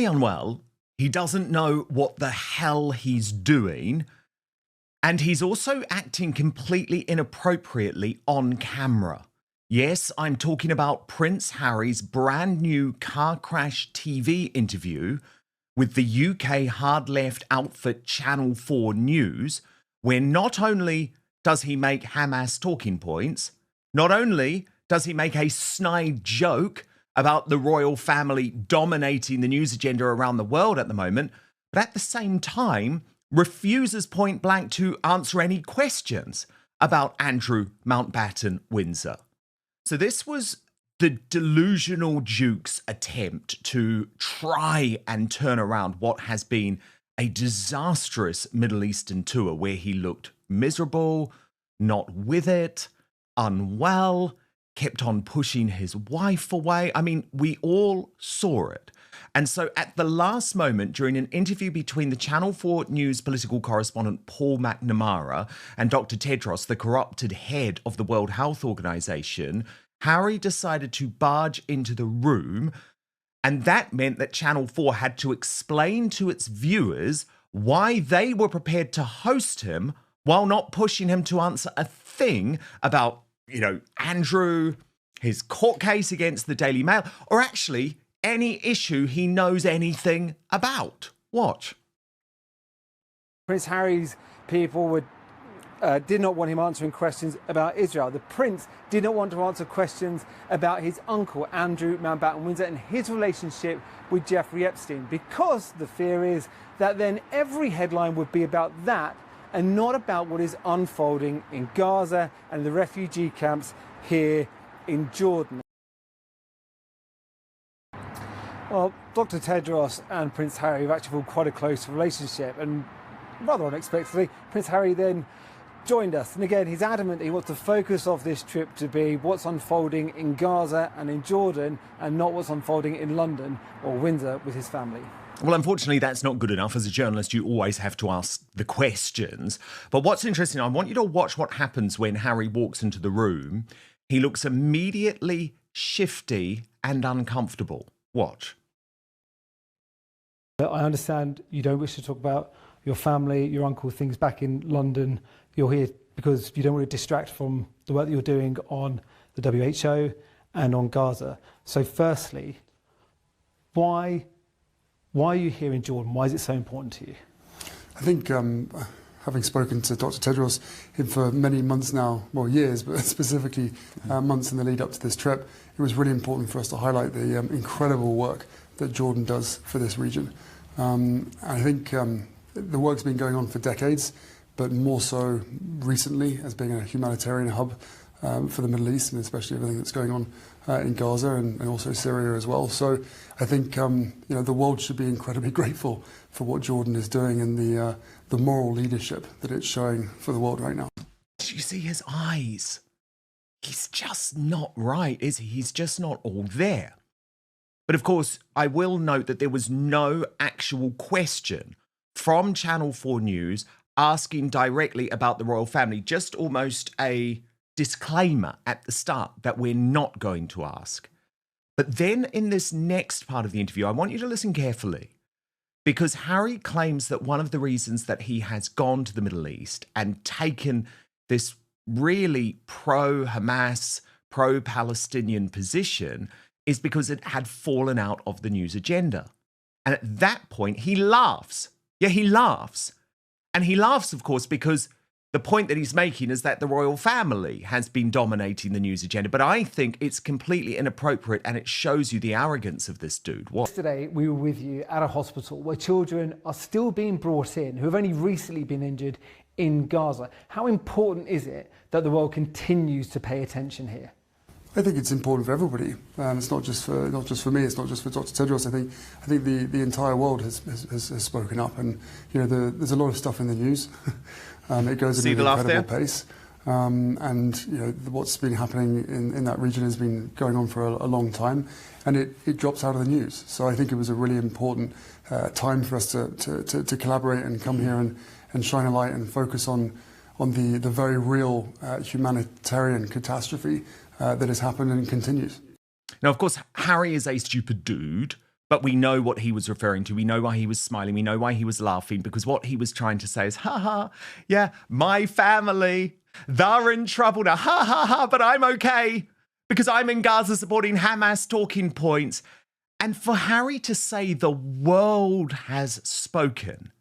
Unwell. He doesn't know what the hell he's doing. And he's also acting completely inappropriately on camera. Yes, I'm talking about Prince Harry's brand new car crash TV interview with the UK hard left outfit Channel 4 News, where not only does he make Hamas talking points, not only does he make a snide joke about the royal family dominating the news agenda around the world at the moment, but at the same time refuses point blank to answer any questions about Andrew Mountbatten Windsor. So this was the delusional Duke's attempt to try and turn around what has been a disastrous Middle Eastern tour where he looked miserable, not with it, unwell, kept on pushing his wife away. I mean, we all saw it. And so at the last moment, during an interview between the Channel 4 News political correspondent Paul McNamara and Dr. Tedros, the corrupted head of the World Health Organization, Harry decided to barge into the room, and that meant that Channel 4 had to explain to its viewers why they were prepared to host him while not pushing him to answer a thing about, Andrew, his court case against the Daily Mail, or actually any issue he knows anything about. Watch. Prince Harry's people did not want him answering questions about Israel. The Prince did not want to answer questions about his uncle, Andrew Mountbatten Windsor, and his relationship with Jeffrey Epstein, because the fear is that then every headline would be about that and not about what is unfolding in Gaza and the refugee camps here in Jordan. Well, Dr. Tedros and Prince Harry have actually formed quite a close relationship, and rather unexpectedly, Prince Harry then joined us. And again, he's adamant he wants the focus of this trip to be what's unfolding in Gaza and in Jordan and not what's unfolding in London or Windsor with his family. Well, unfortunately, that's not good enough. As a journalist, you always have to ask the questions. But what's interesting, I want you to watch what happens when Harry walks into the room. He looks immediately shifty and uncomfortable. Watch. I understand you don't wish to talk about your family, your uncle, things back in London. You're here because you don't want to distract from the work that you're doing on the WHO and on Gaza. So firstly, why are you here in Jordan? Why is it so important to you? I think having spoken to Dr. Tedros for many months now, well, years, but specifically months in the lead up to this trip, it was really important for us to highlight the incredible work that Jordan does for this region. I think the work's been going on for decades, but more so recently as being a humanitarian hub for the Middle East, and especially everything that's going on in Gaza and also Syria as well. So I think the world should be incredibly grateful for what Jordan is doing and the moral leadership that it's showing for the world right now. Do you see his eyes? He's just not right, is he? He's just not all there. But of course, I will note that there was no actual question from Channel 4 News asking directly about the royal family, just almost a disclaimer at the start that we're not going to ask. But then in this next part of the interview, I want you to listen carefully, because Harry claims that one of the reasons that he has gone to the Middle East and taken this really pro-Hamas, pro-Palestinian position is because it had fallen out of the news agenda. And at that point, he laughs. Yeah, he laughs. And he laughs, of course, because the point that he's making is that the royal family has been dominating the news agenda. But I think it's completely inappropriate, and it shows you the arrogance of this dude. What? Yesterday, we were with you at a hospital where children are still being brought in who have only recently been injured in Gaza. How important is it that the world continues to pay attention here? I think it's important for everybody. It's not just for me. It's not just for Dr. Tedros. I think the entire world has spoken up, and there's a lot of stuff in the news. It goes at an incredible pace, and what's been happening in that region has been going on for a long time, and it drops out of the news. So I think it was a really important time for us to collaborate and come here and shine a light and focus on the very real humanitarian catastrophe that has happened and continues. Now, of course, Harry is a stupid dude, But we know what he was referring to. We know why he was smiling. We know why he was laughing, because what he was trying to say is, ha ha, yeah, my family, they're in trouble now. Ha ha ha, but I'm okay because I'm in Gaza supporting Hamas talking points. And for Harry to say the world has spoken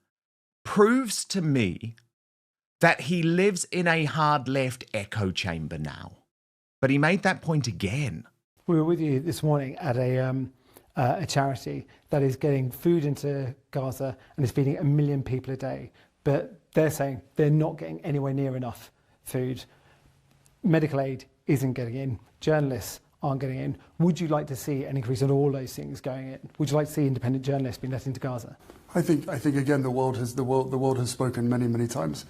proves to me that he lives in a hard left echo chamber now. But he made that point again. We were with you this morning at a charity that is getting food into Gaza and is feeding 1 million people a day. But they're saying they're not getting anywhere near enough food. Medical aid isn't getting in. Journalists aren't getting in. Would you like to see an increase in all those things going in? Would you like to see independent journalists being let into Gaza? I think again the world has spoken many times.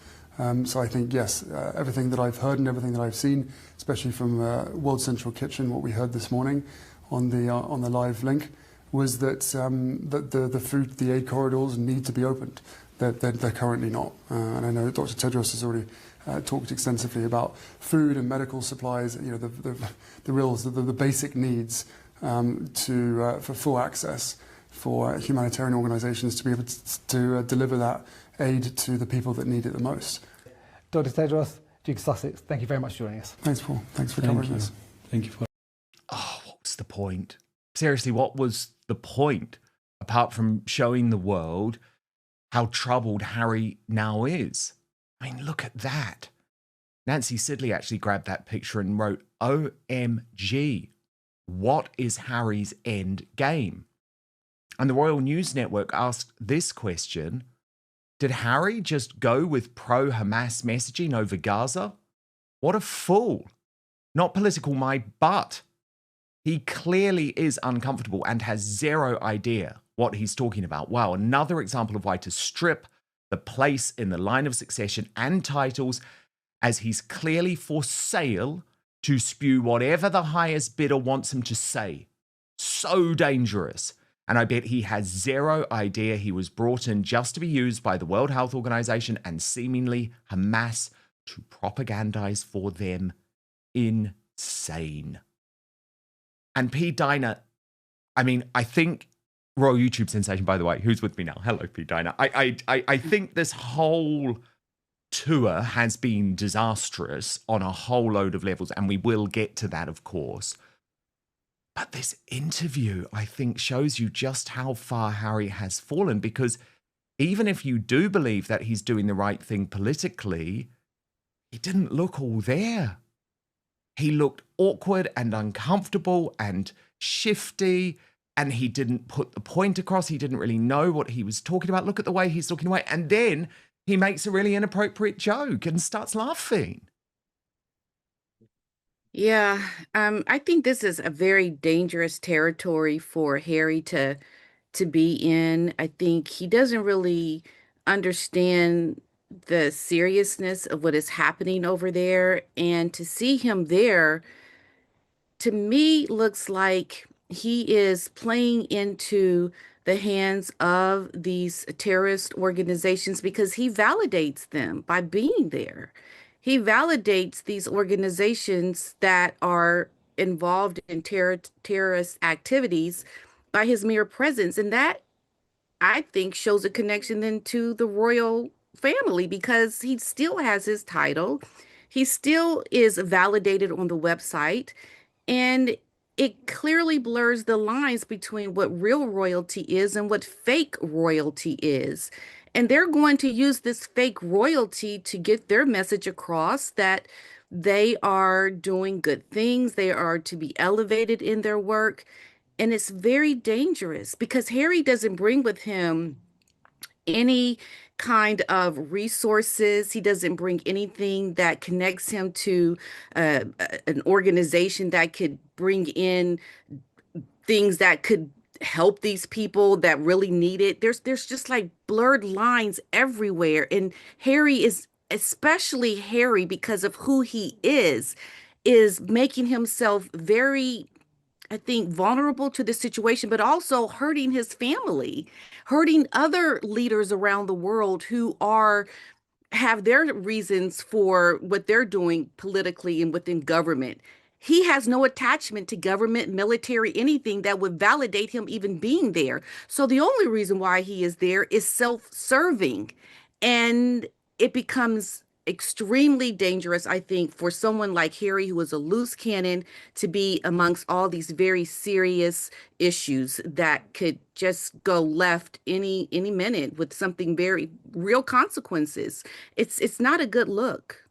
So I think yes, everything that I've heard and everything that I've seen, especially from World Central Kitchen, what we heard this morning on the live link, was that the food, the aid corridors need to be opened. They're currently not, and I know Dr. Tedros has already talked extensively about food and medical supplies. You know, the basic needs for full access for humanitarian organisations to be able to deliver that aid to the people that need it the most. Dr. Tedros, Duke of Sussex, thank you very much for joining us. Thanks, Paul. Thanks for covering this. Thank you for. Oh, what's the point? Seriously, what was the point apart from showing the world how troubled Harry now is? I mean, look at that. Nancy Sidley actually grabbed that picture and wrote, OMG, what is Harry's end game? And the Royal News Network asked this question: did Harry just go with pro-Hamas messaging over Gaza? What a fool. Not political, my butt. He clearly is uncomfortable and has zero idea what he's talking about. Wow, another example of why to strip the place in the line of succession and titles, as he's clearly for sale to spew whatever the highest bidder wants him to say. So dangerous. And I bet he has zero idea he was brought in just to be used by the World Health Organization and seemingly Hamas to propagandize for them. Insane. And P. Diner, I mean, I think, Royal YouTube sensation, by the way, who's with me now? Hello, P. Diner. I think this whole tour has been disastrous on a whole load of levels, and we will get to that, of course. But this interview, I think, shows you just how far Harry has fallen, because even if you do believe that he's doing the right thing politically, he didn't look all there. He looked awkward and uncomfortable and shifty, and he didn't put the point across. He didn't really know what he was talking about. Look at the way he's looking away. And then he makes a really inappropriate joke and starts laughing. Yeah, I think this is a very dangerous territory for Harry to be in. I think he doesn't really understand the seriousness of what is happening over there, and to see him there, to me, looks like he is playing into the hands of these terrorist organizations because he validates them by being there. He validates these organizations that are involved in terrorist activities by his mere presence. And that, I think, shows a connection then to the royal family, because he still has his title. He still is validated on the website. And it clearly blurs the lines between what real royalty is and what fake royalty is. And they're going to use this fake royalty to get their message across that they are doing good things, they are to be elevated in their work. And it's very dangerous because Harry doesn't bring with him any kind of resources. He doesn't bring anything that connects him to an organization that could bring in things that could help these people that really need it. There's just like blurred lines everywhere. And Harry is, especially Harry, because of who he is making himself very, I think, vulnerable to this situation, but also hurting his family, hurting other leaders around the world who have their reasons for what they're doing politically and within government. He has no attachment to government, military, anything that would validate him even being there. So the only reason why he is there is self-serving. And it becomes extremely dangerous, I think, for someone like Harry, who is a loose cannon, to be amongst all these very serious issues that could just go left any minute with something very real consequences. It's not a good look.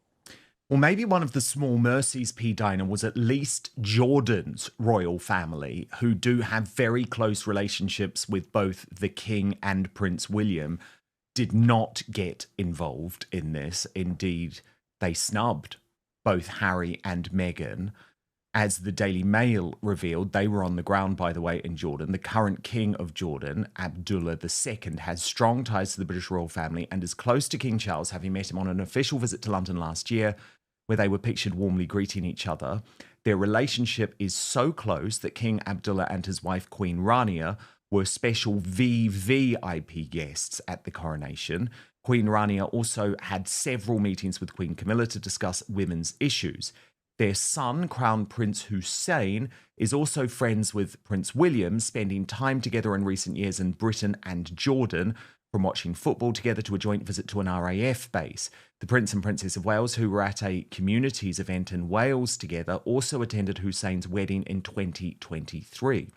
Well, maybe one of the small mercies, P. Dinah, was at least Jordan's royal family, who do have very close relationships with both the King and Prince William, did not get involved in this. Indeed, they snubbed both Harry and Meghan. As the Daily Mail revealed, they were on the ground, by the way, in Jordan. The current King of Jordan, Abdullah II, has strong ties to the British royal family and is close to King Charles, having met him on an official visit to London last year, where they were pictured warmly greeting each other. Their relationship is so close that King Abdullah and his wife, Queen Rania, were special VVIP guests at the coronation. Queen Rania also had several meetings with Queen Camilla to discuss women's issues. Their son, Crown Prince Hussein, is also friends with Prince William, spending time together in recent years in Britain and Jordan, from watching football together to a joint visit to an RAF base. The Prince and Princess of Wales, who were at a communities event in Wales together, also attended Hussein's wedding in 2023.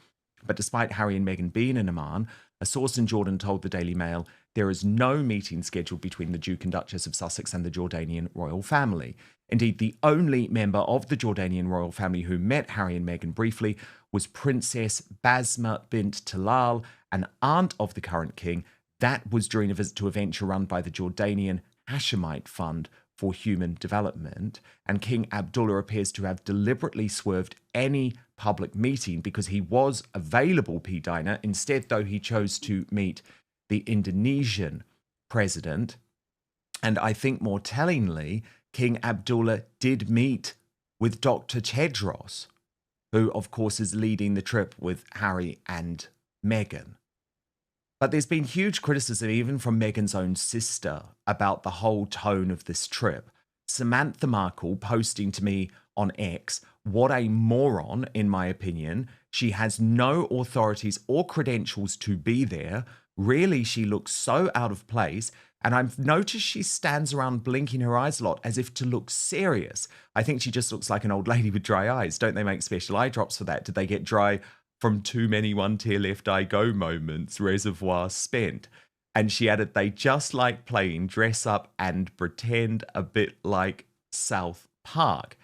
But despite Harry and Meghan being in Amman, a source in Jordan told the Daily Mail there is no meeting scheduled between the Duke and Duchess of Sussex and the Jordanian royal family. Indeed, the only member of the Jordanian royal family who met Harry and Meghan briefly was Princess Basma bint Talal, an aunt of the current king. That was during a visit to a venture run by the Jordanian Hashemite Fund for Human Development. And King Abdullah appears to have deliberately swerved any public meeting because he was available, P. Dinah. Instead, though, he chose to meet the Indonesian president. And I think more tellingly, King Abdullah did meet with Dr. Tedros, who, of course, is leading the trip with Harry and Meghan. But there's been huge criticism, even from Meghan's own sister, about the whole tone of this trip. Samantha Markle posting to me on X, what a moron, in my opinion. She has no authorities or credentials to be there. Really, she looks so out of place. And I've noticed she stands around blinking her eyes a lot as if to look serious. I think she just looks like an old lady with dry eyes. Don't they make special eye drops for that? Did they get dry from too many one tear left eye go moments, reservoir spent? And she added, they just like playing dress up and pretend, a bit like South Park.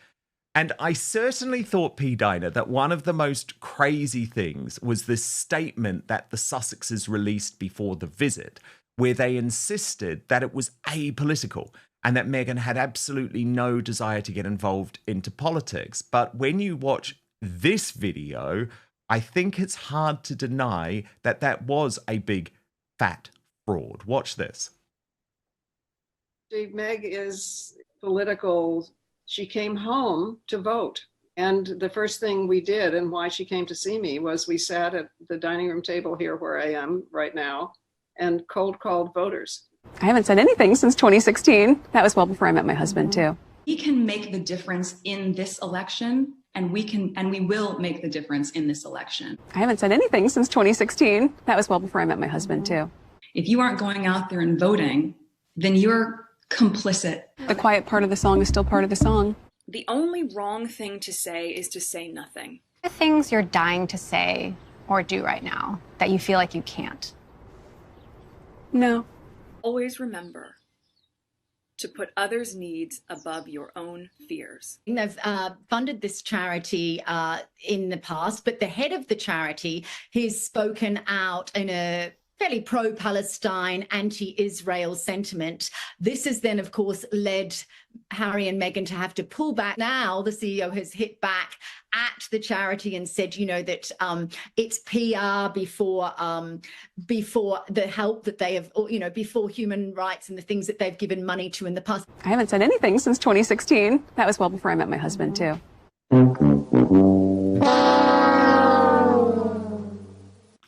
And I certainly thought, P. Dinah, that one of the most crazy things was this statement that the Sussexes released before the visit, where they insisted that it was apolitical and that Meghan had absolutely no desire to get involved into politics. But when you watch this video, I think it's hard to deny that that was a big, fat fraud. Watch this. Meg is political. She came home to vote. And the first thing we did, and why she came to see me, was we sat at the dining room table here where I am right now and cold called voters. I haven't said anything since 2016. That was well before I met my husband, too. We can make the difference in this election, and we will make the difference in this election. I haven't said anything since 2016. That was well before I met my husband, too. If you aren't going out there and voting, then you're complicit. The quiet part of the song is still part of the song. The only wrong thing to say is to say nothing. The things you're dying to say or do right now that you feel like you can't. No. Always remember to put others' needs above your own fears. They've funded this charity in the past, but the head of the charity has spoken out in a fairly pro-Palestine, anti-Israel sentiment. This has then, of course, led Harry and Meghan to have to pull back. Now the CEO has hit back at the charity and said, you know, that it's PR before the help that they have, or, you know, before human rights and the things that they've given money to in the past. I haven't said anything since 2016. That was well before I met my husband, too.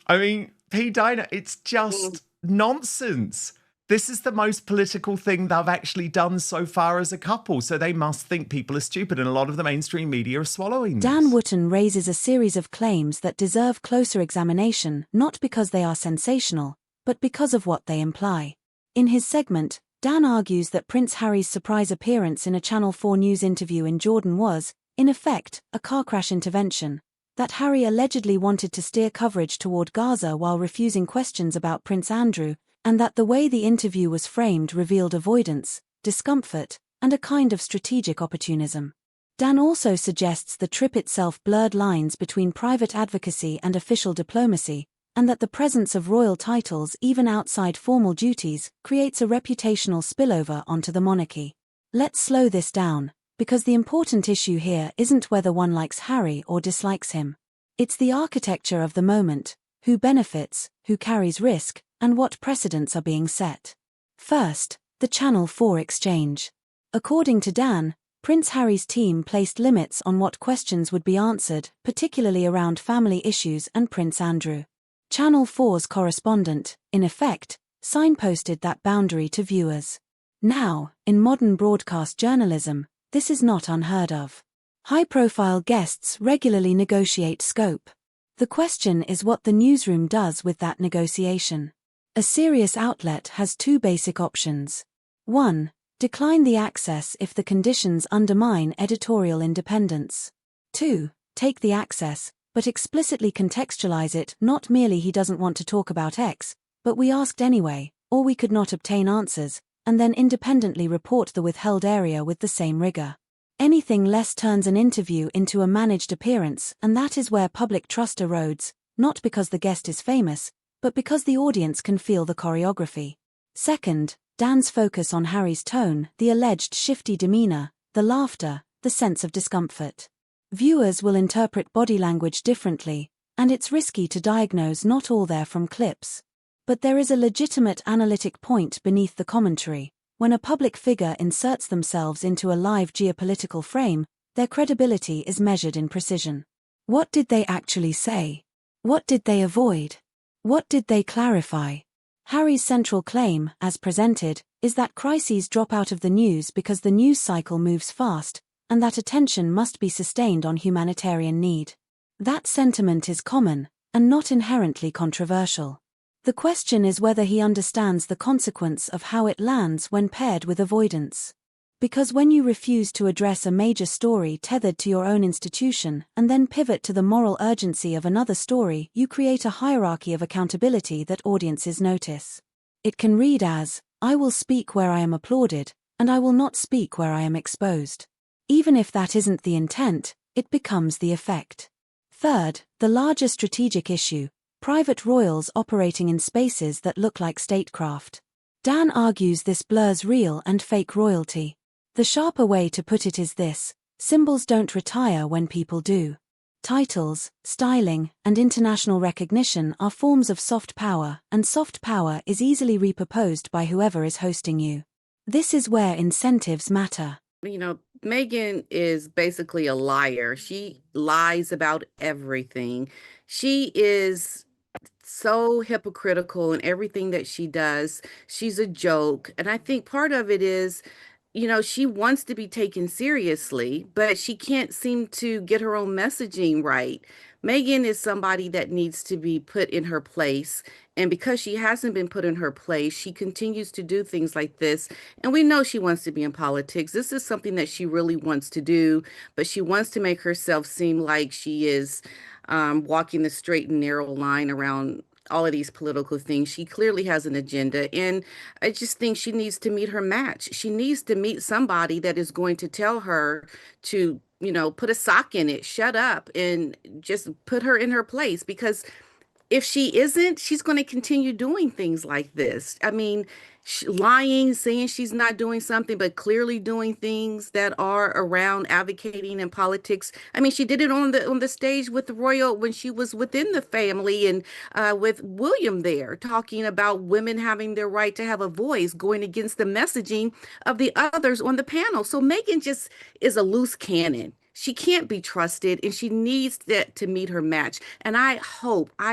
I mean, P. Dinah, it's just nonsense. This is the most political thing they've actually done so far as a couple, so they must think people are stupid, and a lot of the mainstream media are swallowing this. Dan Wootton raises a series of claims that deserve closer examination, not because they are sensational, but because of what they imply. In his segment, Dan argues that Prince Harry's surprise appearance in a Channel 4 News interview in Jordan was, in effect, a car crash intervention, that Harry allegedly wanted to steer coverage toward Gaza while refusing questions about Prince Andrew, and that the way the interview was framed revealed avoidance, discomfort, and a kind of strategic opportunism. Dan also suggests the trip itself blurred lines between private advocacy and official diplomacy, and that the presence of royal titles even outside formal duties creates a reputational spillover onto the monarchy. Let's slow this down, because the important issue here isn't whether one likes Harry or dislikes him. It's the architecture of the moment, who benefits, who carries risk, and what precedents are being set. First, the Channel 4 exchange. According to Dan, Prince Harry's team placed limits on what questions would be answered, particularly around family issues and Prince Andrew. Channel 4's correspondent, in effect, signposted that boundary to viewers. Now, in modern broadcast journalism, this is not unheard of. High-profile guests regularly negotiate scope. The question is what the newsroom does with that negotiation. A serious outlet has two basic options. 1. Decline the access if the conditions undermine editorial independence. 2. Take the access, but explicitly contextualize it, not merely he doesn't want to talk about X, but we asked anyway, or we could not obtain answers, and then independently report the withheld area with the same rigor. Anything less turns an interview into a managed appearance, and that is where public trust erodes, not because the guest is famous, but because the audience can feel the choreography. Second, Dan's focus on Harry's tone, the alleged shifty demeanor, the laughter, the sense of discomfort. Viewers will interpret body language differently, and it's risky to diagnose not all there from clips. But there is a legitimate analytic point beneath the commentary. When a public figure inserts themselves into a live geopolitical frame, their credibility is measured in precision. What did they actually say? What did they avoid? What did they clarify? Harry's central claim, as presented, is that crises drop out of the news because the news cycle moves fast, and that attention must be sustained on humanitarian need. That sentiment is common, and not inherently controversial. The question is whether he understands the consequence of how it lands when paired with avoidance. Because when you refuse to address a major story tethered to your own institution and then pivot to the moral urgency of another story, you create a hierarchy of accountability that audiences notice. It can read as, I will speak where I am applauded, and I will not speak where I am exposed. Even if that isn't the intent, it becomes the effect. Third, the larger strategic issue, private royals operating in spaces that look like statecraft. Dan argues this blurs real and fake royalty. The sharper way to put it is this: symbols don't retire when people do. Titles, styling, and international recognition are forms of soft power, and soft power is easily repurposed by whoever is hosting you. This is where incentives matter. You know, Meghan is basically a liar. She lies about everything. She is so hypocritical in everything that she does. She's a joke. And I think part of it is, you know, she wants to be taken seriously, but she can't seem to get her own messaging right. Meghan is somebody that needs to be put in her place. And because she hasn't been put in her place, she continues to do things like this. And we know she wants to be in politics. This is something that she really wants to do, but she wants to make herself seem like she is walking the straight and narrow line around all of these political things. She clearly has an agenda, and I just think she needs to meet her match. She needs to meet somebody that is going to tell her to, you know, put a sock in it, shut up, and just put her in her place. Because if she isn't, she's going to continue doing things like this. I mean, lying, saying she's not doing something, but clearly doing things that are around advocating in politics. I mean, she did it on the stage with the royal when she was within the family, and with William there, talking about women having their right to have a voice, going against the messaging of the others on the panel. So Meghan just is a loose cannon. she can't be trusted, and she needs that to meet her match. And I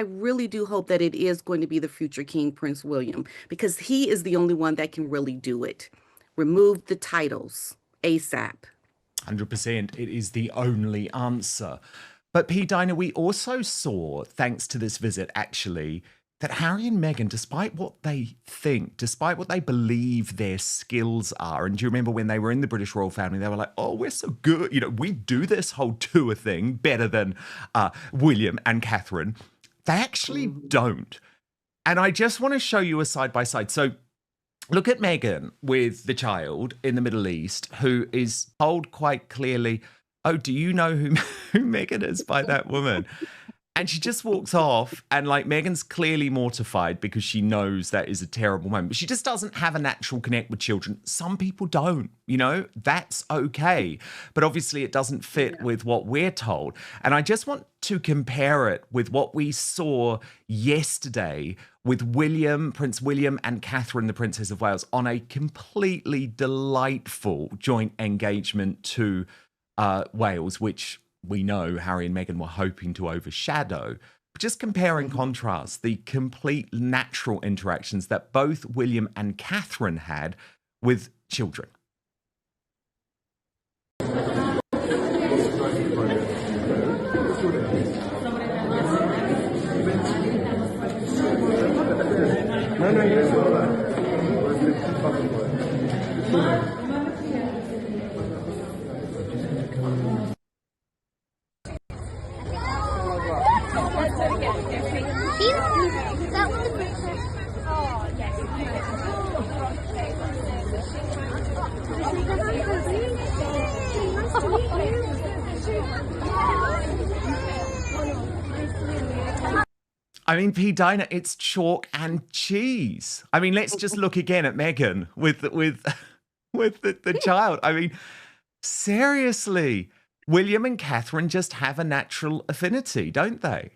really do hope that it is going to be the future King, Prince William, because he is the only one that can really do it. Remove the titles ASAP. 100%. It is the only answer. But P. Dinah, we also saw, thanks to this visit, actually, that Harry and Meghan, despite what they think, despite what they believe their skills are, and do you remember when they were in the British royal family, they were like, oh, we're so good. You know, we do this whole tour thing better than William and Catherine. They actually don't. And I just want to show you a side by side. So look at Meghan with the child in the Middle East, who is told quite clearly, oh, do you know who Meghan is by that woman? And she just walks off, and like Meghan's clearly mortified because she knows that is a terrible moment. But she just doesn't have a natural connect with children. Some people don't, you know, that's okay. But obviously it doesn't fit with what we're told. And I just want to compare it with what we saw yesterday with William, Prince William and Catherine, the Princess of Wales, on a completely delightful joint engagement to Wales, which we know Harry and Meghan were hoping to overshadow. But just compare and contrast the complete natural interactions that both William and Catherine had with children. I mean, P. Dinah, it's chalk and cheese. I mean, let's just look again at Meghan with the child. I mean, seriously, William and Catherine just have a natural affinity, don't they?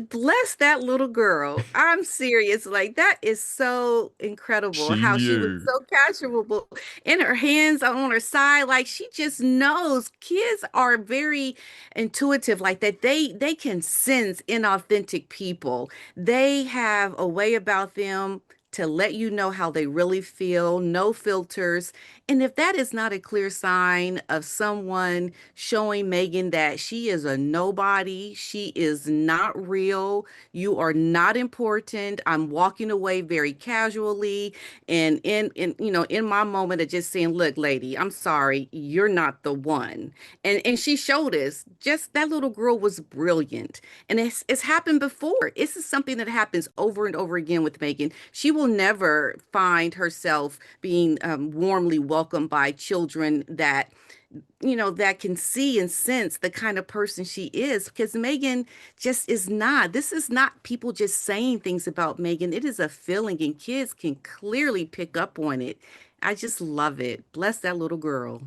Bless that little girl. I'm serious. Like, that is so incredible how she was so casual in her hands on her side. Like, she just knows. Kids are very intuitive like that. They can sense inauthentic people. They have a way about them to let you know how they really feel, no filters. And if that is not a clear sign of someone showing Meghan that she is a nobody, she is not real, you are not important, I'm walking away very casually and in my moment of just saying, look, lady, I'm sorry, you're not the one. And she showed us just that little girl was brilliant. And it's happened before. This is something that happens over and over again with Meghan. She will never find herself being warmly welcomed by children that that can see and sense the kind of person she is, because Meghan just is not. This is not people just saying things about Meghan. It is a feeling, and kids can clearly pick up on it. I just love it. Bless that little girl.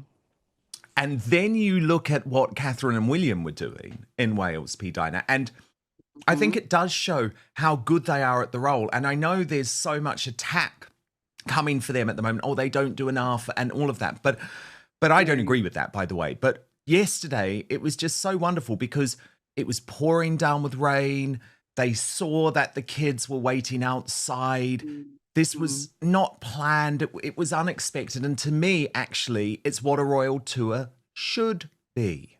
And then you look at what Catherine and William were doing in Wales, P. Dinah, and I think it does show how good they are at the role. And I know there's so much attack coming for them at the moment. Oh, they don't do enough and all of that. But I don't agree with that, by the way. But yesterday, it was just so wonderful because it was pouring down with rain. They saw that the kids were waiting outside. This was not planned. It was unexpected. And to me, actually, it's what a royal tour should be.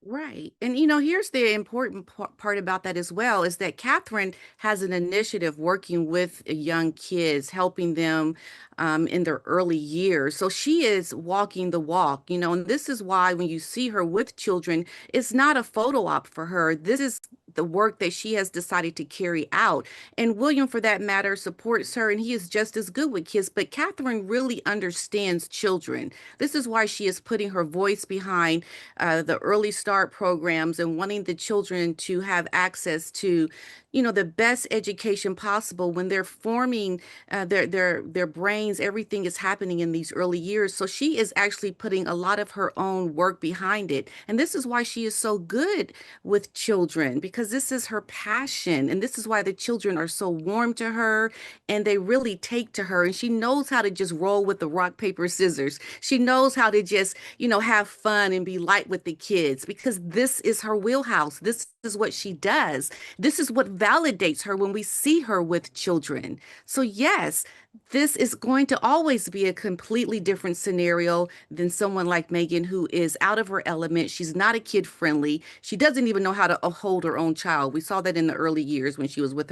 Right. And, here's the important part about that as well, is that Catherine has an initiative working with young kids, helping them in their early years. So she is walking the walk, and this is why when you see her with children, it's not a photo op for her. This is the work that she has decided to carry out. And William, for that matter, supports her, and he is just as good with kids. But Catherine really understands children. This is why she is putting her voice behind the early start programs and wanting the children to have access to the best education possible when they're forming their brains. Everything is happening in these early years. So she is actually putting a lot of her own work behind it. And this is why she is so good with children, because this is her passion. And this is why the children are so warm to her and they really take to her. And she knows how to just roll with the rock, paper, scissors. She knows how to just, have fun and be light with the kids, because this is her wheelhouse. This is what she does. This is what validates her when we see her with children. So yes, this is going to always be a completely different scenario than someone like Megan, who is out of her element. She's not a kid friendly. She doesn't even know how to hold her own child. We saw that in the early years when she was with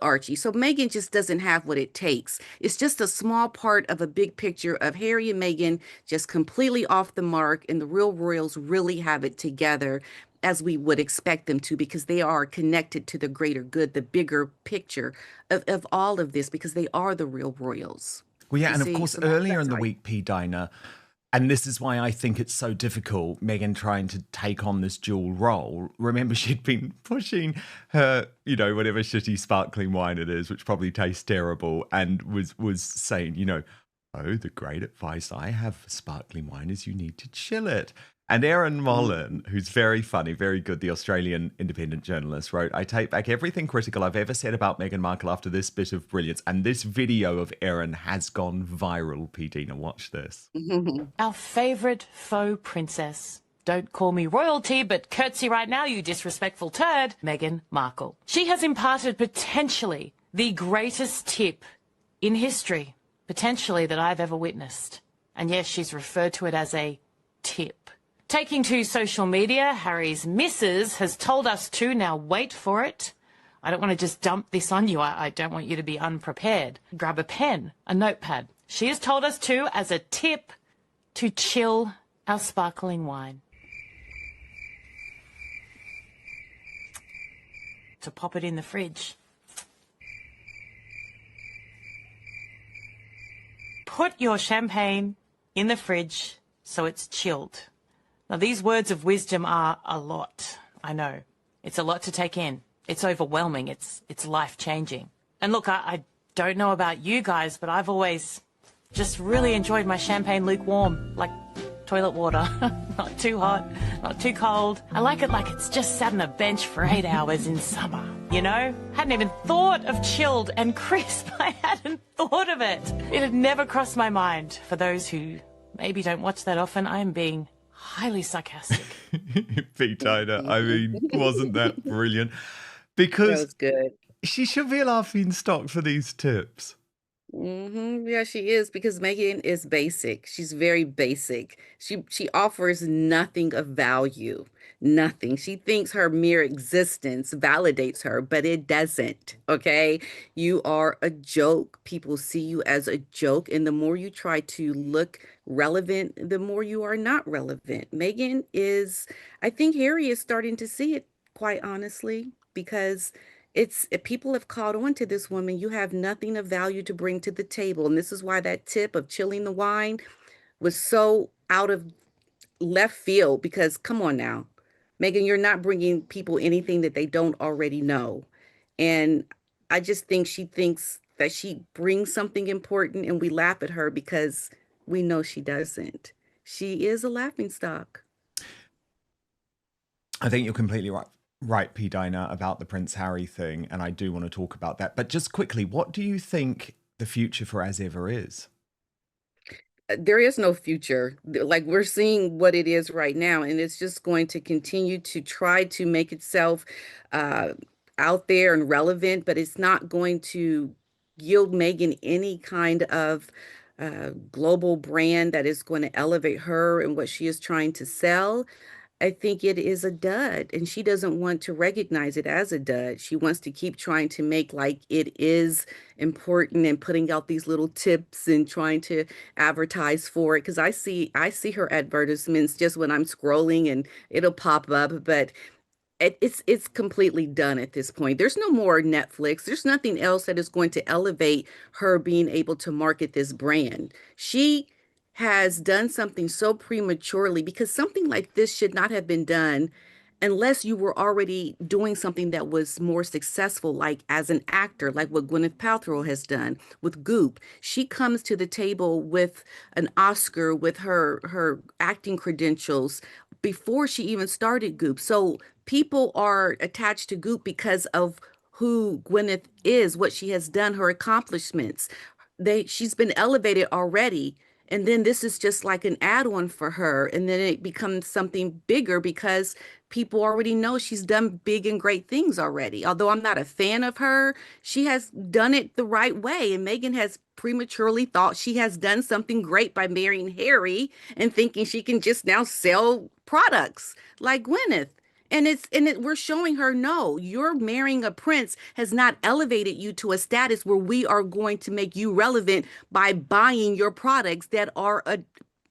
Archie. So Megan just doesn't have what it takes. It's just a small part of a big picture of Harry and Meghan just completely off the mark, and the real royals really have it together, as we would expect them to, because they are connected to the greater good, the bigger picture of all of this, because they are the real royals. Well, yeah, You and see? of course, So earlier in the right. week, P. Dinah, and this is why I think it's so difficult, Meghan trying to take on this dual role. Remember, she'd been pushing her, whatever shitty sparkling wine it is, which probably tastes terrible, and was saying, oh, the great advice I have for sparkling wine is you need to chill it. And Erin Mollin, who's very funny, very good, the Australian independent journalist, wrote, I take back everything critical I've ever said about Meghan Markle after this bit of brilliance. And this video of Erin has gone viral, P. Dina. Watch this. Our favourite faux princess. Don't call me royalty, but curtsy right now, you disrespectful turd, Meghan Markle. She has imparted potentially the greatest tip in history, potentially, that I've ever witnessed. And yes, she's referred to it as a tip. Taking to social media, Harry's missus has told us to, now wait for it. I don't want to just dump this on you. I don't want you to be unprepared. Grab a pen, a notepad. She has told us to, as a tip, to chill our sparkling wine. To pop it in the fridge. Put your champagne in the fridge so it's chilled. Now, these words of wisdom are a lot. I know. It's a lot to take in. It's overwhelming. It's life-changing. And look, I don't know about you guys, but I've always just really enjoyed my champagne lukewarm, like toilet water. Not too hot, not too cold. I like it like it's just sat on a bench for 8 hours in summer, Hadn't even thought of chilled and crisp. I hadn't thought of it. It had never crossed my mind. For those who maybe don't watch that often, I am being highly sarcastic. P. Dinah, I mean, wasn't that brilliant? That Because was good. she should be a laughing stock for these tips. Yeah, she is, because Megan is basic. She's very basic. She offers nothing of value. Nothing. She thinks her mere existence validates her, but it doesn't. Okay? You are a joke. People see you as a joke, and the more you try to look relevant, the more you are not relevant. Megan is, I think Harry is starting to see it, quite honestly, because people have caught on to this woman. You have nothing of value to bring to the table. And this is why that tip of chilling the wine was so out of left field, because come on now, Megan, you're not bringing people anything that they don't already know. And I just think she thinks that she brings something important, and we laugh at her because we know she doesn't. She is a laughingstock. I think you're completely right, P. Dinah, about the Prince Harry thing, and I do want to talk about that. But just quickly, what do you think the future for As Ever is? There is no future. Like, we're seeing what it is right now, and it's just going to continue to try to make itself out there and relevant, but it's not going to yield Megan any kind of global brand that is going to elevate her and what she is trying to sell. I think it is a dud, and she doesn't want to recognize it as a dud. She wants to keep trying to make like it is important and putting out these little tips and trying to advertise for it. Because I see her advertisements just when I'm scrolling and it'll pop up, but it's completely done at this point. There's no more Netflix. There's nothing else that is going to elevate her being able to market this brand. She has done something so prematurely, because something like this should not have been done unless you were already doing something that was more successful, like as an actor, like what Gwyneth Paltrow has done with Goop. She comes to the table with an Oscar, with her acting credentials before she even started Goop. So people are attached to Goop because of who Gwyneth is, what she has done, her accomplishments. She's been elevated already. And then this is just like an add-on for her. And then it becomes something bigger because people already know she's done big and great things already. Although I'm not a fan of her, she has done it the right way. And Meghan has prematurely thought she has done something great by marrying Harry and thinking she can just now sell products like Gwyneth. We're showing her, no, you're marrying a prince has not elevated you to a status where we are going to make you relevant by buying your products that are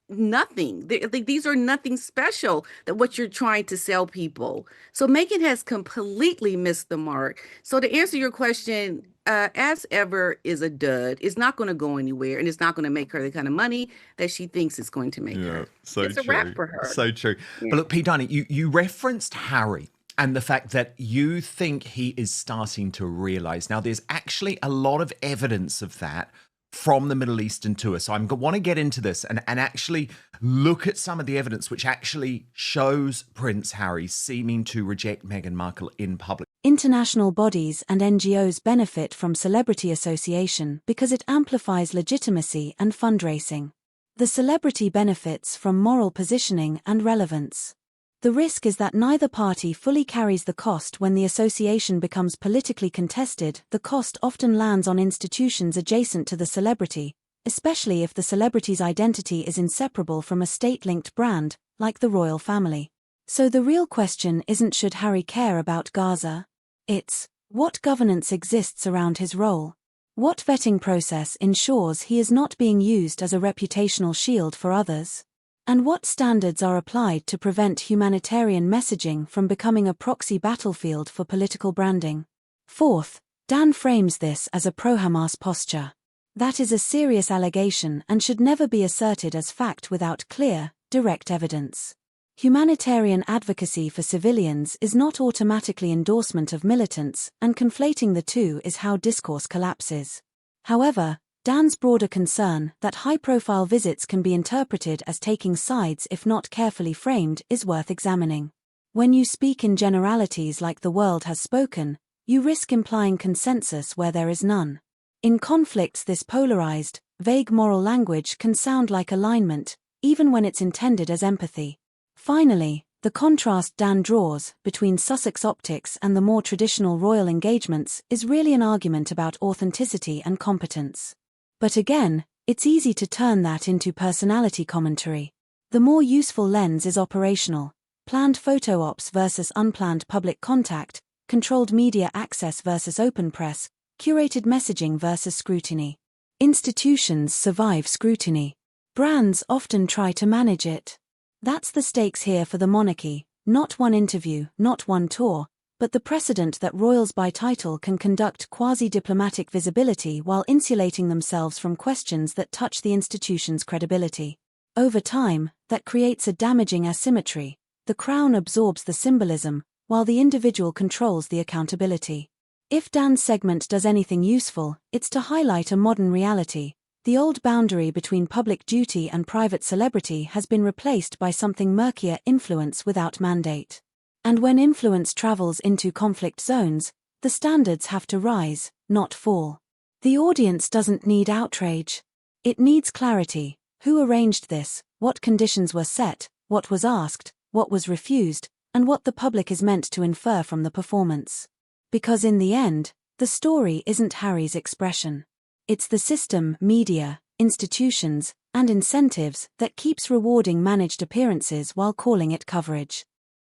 nothing. These are nothing special that what you're trying to sell people. So Meghan has completely missed the mark. So to answer your question, as ever is a dud. It's not going to go anywhere, and it's not going to make her the kind of money that she thinks it's going to make her. So it's true. A wrap for her. So true. Yeah. But look, P. Dunny, you referenced Harry and the fact that you think he is starting to realize. Now, there's actually a lot of evidence of that from the Middle Eastern tour. So I want to get into this and actually look at some of the evidence which actually shows Prince Harry seeming to reject Meghan Markle in public. International bodies and NGOs benefit from celebrity association because it amplifies legitimacy and fundraising. The celebrity benefits from moral positioning and relevance. The risk is that neither party fully carries the cost. When the association becomes politically contested, the cost often lands on institutions adjacent to the celebrity, especially if the celebrity's identity is inseparable from a state-linked brand, like the royal family. So the real question isn't should Harry care about Gaza? It's, what governance exists around his role? What vetting process ensures he is not being used as a reputational shield for others? And what standards are applied to prevent humanitarian messaging from becoming a proxy battlefield for political branding? Fourth, Dan frames this as a pro-Hamas posture. That is a serious allegation and should never be asserted as fact without clear, direct evidence. Humanitarian advocacy for civilians is not automatically endorsement of militants, and conflating the two is how discourse collapses. However, Dan's broader concern that high-profile visits can be interpreted as taking sides if not carefully framed is worth examining. When you speak in generalities like the world has spoken, you risk implying consensus where there is none. In conflicts this polarized, vague moral language can sound like alignment, even when it's intended as empathy. Finally, the contrast Dan draws between Sussex optics and the more traditional royal engagements is really an argument about authenticity and competence. But again, it's easy to turn that into personality commentary. The more useful lens is operational: planned photo ops versus unplanned public contact, controlled media access versus open press, curated messaging versus scrutiny. Institutions survive scrutiny. Brands often try to manage it. That's the stakes here for the monarchy: not one interview, not one tour, but the precedent that royals by title can conduct quasi-diplomatic visibility while insulating themselves from questions that touch the institution's credibility. Over time, that creates a damaging asymmetry. The crown absorbs the symbolism, while the individual controls the accountability. If Dan's segment does anything useful, it's to highlight a modern reality. The old boundary between public duty and private celebrity has been replaced by something murkier: influence without mandate. And when influence travels into conflict zones, the standards have to rise, not fall. The audience doesn't need outrage. It needs clarity. Who arranged this? What conditions were set? What was asked? What was refused? And what the public is meant to infer from the performance. Because in the end, the story isn't Harry's expression. It's the system, media, institutions, and incentives that keeps rewarding managed appearances while calling it coverage.